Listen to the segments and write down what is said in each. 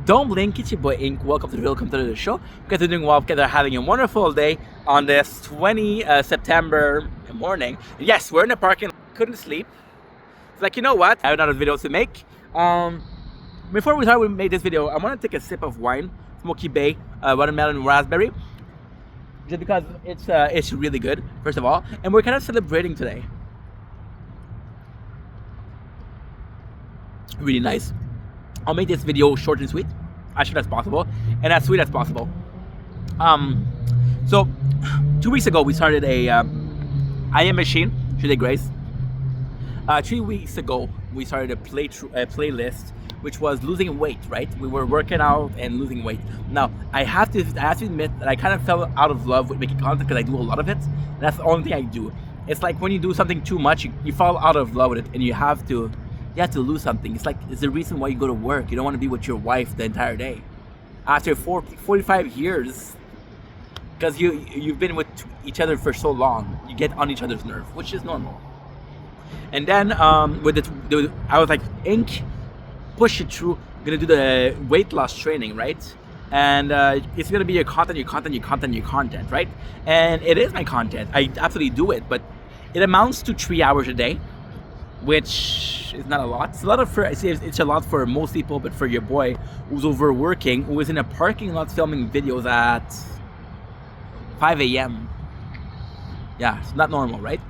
Don't blink, it's your boy Ink. Welcome to the show. Because we're doing well, because we're having a wonderful day on this 20 September morning. Yes, we're in the parking. Couldn't sleep. It's like, you know what? I have another video to make. Before we start, we made this video. I want to take a sip of wine, Smoky Bay, watermelon raspberry, just because it's really good. First of all, and we're kind of celebrating today. Really nice. I'll make this video short and sweet, as short as possible, and as sweet as possible. So 2 weeks ago we started a I Am Machine, Julie Grace. 3 weeks ago we started a playlist, which was losing weight. Right, we were working out and losing weight. Now I have to admit that I kind of fell out of love with making content because I do a lot of it. And that's the only thing I do. It's like when you do something too much, you fall out of love with it, and you have to lose something. It's the reason why you go to work. You don't want to be with your wife the entire day. After 45 years, because you've been with each other for so long, you get on each other's nerve, which is normal. And then I was like, Ink, push it through. I'm gonna do the weight loss training, right? And it's gonna be your content, right? And it is my content. I absolutely do it, but it amounts to 3 hours a day, which is not a lot. It's a lot for most people, but for your boy who's overworking, who is in a parking lot filming videos at 5 a.m. Yeah, it's not normal, right?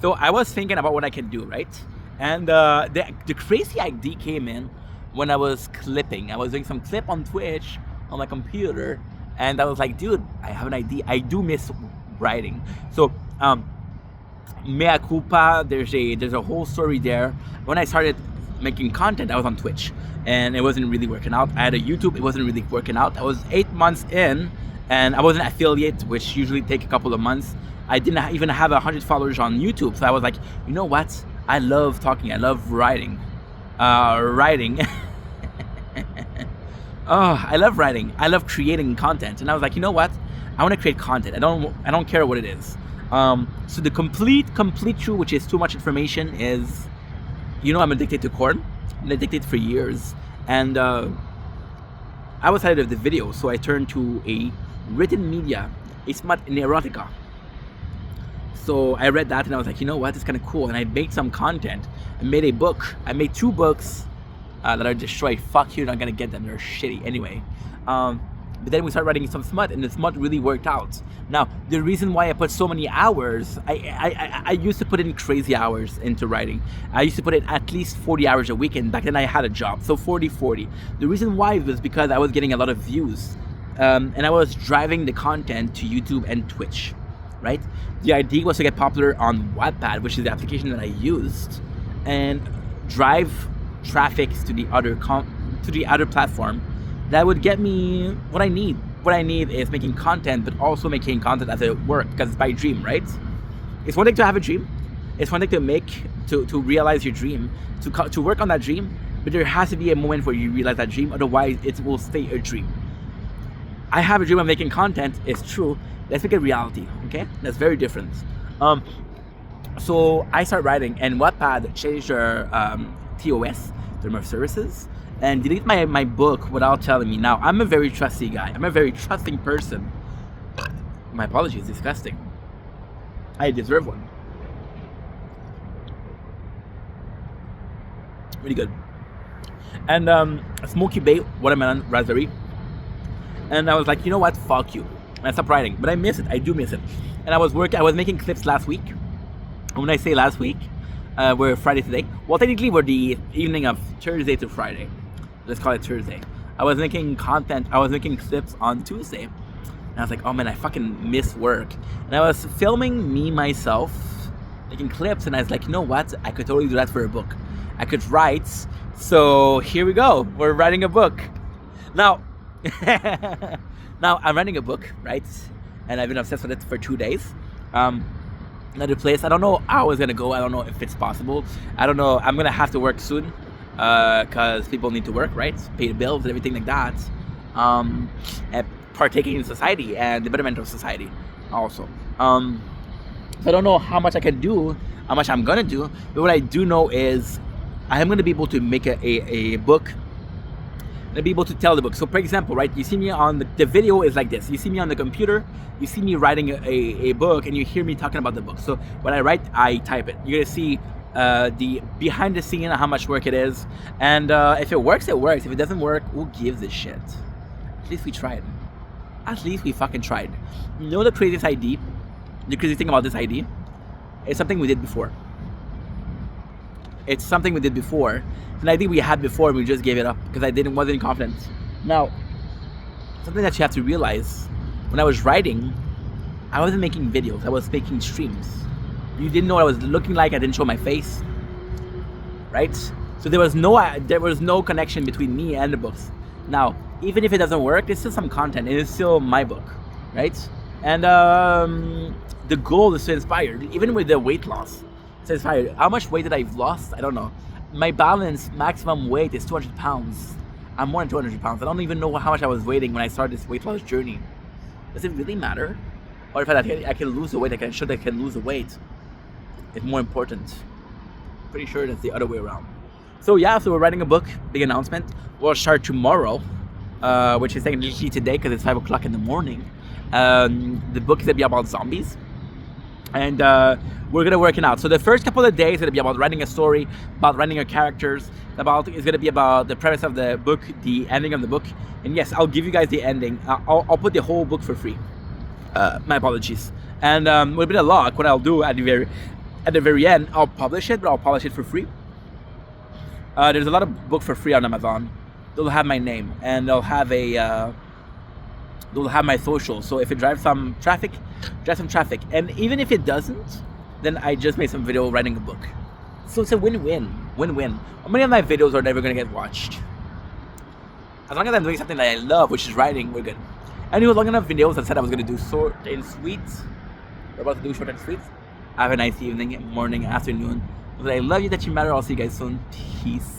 So I was thinking about what I can do, right? And the crazy idea came in when I was clipping. I was doing some clip on Twitch on my computer, and I was like, dude, I have an idea. I do miss writing. So mea culpa, there's a whole story there. When I started making content, I was on Twitch and it wasn't really working out. I had a YouTube, it wasn't really working out. I was 8 months in and I was an affiliate, which usually take a couple of months. I didn't even have 100 followers on YouTube, so I was like, you know what, I love talking, I love writing. Oh, I love writing, I love creating content. And I was like, you know what, I want to create content. I don't care what it is. So the complete truth, which is too much information, is, I'm addicted to corn. I'm addicted for years, and I was tired of the video, so I turned to a written media, a smut and erotica. So I read that and I was like, you know what, it's kind of cool, and I made some content. I made a book. I made 2 books that are destroyed. Fuck you, you're not gonna get them. They're shitty anyway. But then we started writing some smut, and the smut really worked out. Now, the reason why I put so many hours, I used to put in crazy hours into writing. I used to put in at least 40 hours a week, and back then I had a job, so 40. The reason why was because I was getting a lot of views, and I was driving the content to YouTube and Twitch, right? The idea was to get popular on Wattpad, which is the application that I used, and drive traffic to the other platform. That would get me what I need. What I need is making content, but also making content as it work, because it's my dream, right? It's one thing to have a dream. It's one thing to realize your dream, to work on that dream, but there has to be a moment where you realize that dream, otherwise it will stay a dream. I have a dream of making content, it's true. Let's make it reality, okay? That's very different. So I start writing, and Wattpad changed their TOS, term of services, and delete my book without telling me. Now, I'm a very trusty guy. I'm a very trusting person. My apologies, disgusting. I deserve one. Really good. And Smoky Bay, watermelon, raspberry. And I was like, you know what, fuck you. And I stopped writing, but I miss it. I do miss it. And I was making clips last week. And when I say last week, we're Friday today. Well, technically we're the evening of Thursday to Friday. Let's call it Thursday. I was making content. I was making clips on Tuesday. And I was like, oh man, I fucking miss work. And I was filming myself, making clips. And I was like, you know what? I could totally do that for a book. I could write. So here we go. We're writing a book. Now, I'm writing a book, right? And I've been obsessed with it for 2 days. Another place. I don't know how it's gonna go. I don't know if it's possible. I don't know. I'm gonna have to work soon, because people need to work, right? Pay the bills and everything like that. And partaking in society and the betterment of society, also. So I don't know how much I can do, how much I'm gonna do. But what I do know is I am gonna be able to make a book and be able to tell the book. So for example, right, you see me on the video is like this. You see me on the computer, you see me writing a book, and you hear me talking about the book. So when I write, I type it. You're gonna see the behind the scene, how much work it is, and if it works, it works. If it doesn't work, who gives a shit? At least we tried. At least we fucking tried. You know the craziest idea? The crazy thing about this idea? It's something we did before. It's something we did before. And I think we had before and we just gave it up because wasn't confident. Now, something that you have to realize, when I was writing, I wasn't making videos, I was making streams. You didn't know what I was looking like, I didn't show my face. Right? So there was no connection between me and the books. Now, even if it doesn't work, there's still some content. It is still my book. Right? And the goal is to inspire, even with the weight loss. To inspire. How much weight did I lost? I don't know. My balance maximum weight is 200 pounds. I'm more than 200 pounds. I don't even know how much I was weighing when I started this weight loss journey. Does it really matter? Or if I can lose the weight, I can lose the weight. It's more important. Pretty sure that's the other way around. So yeah, so we're writing a book, big announcement. We'll start tomorrow, which is technically today because it's 5 o'clock in the morning. The book is gonna be about zombies. And we're gonna work it out. So the first couple of days is gonna be about writing a story, about writing your characters. It's gonna be about the premise of the book, the ending of the book. And yes, I'll give you guys the ending. I'll put the whole book for free. My apologies. And with a bit of luck, what I'll do at the very end, I'll publish it, but I'll publish it for free. There's a lot of books for free on Amazon. They'll have my name and they'll have my social. So if it drives some traffic. And even if it doesn't, then I just made some video writing a book. So it's a win-win. How many of my videos are never gonna get watched? As long as I'm doing something that I love, which is writing, we're good. Anyway, long enough videos. I said I was gonna do short and sweet. We're about to do short and sweet. Have a nice evening, morning, afternoon. But I love you, that you matter. I'll see you guys soon. Peace.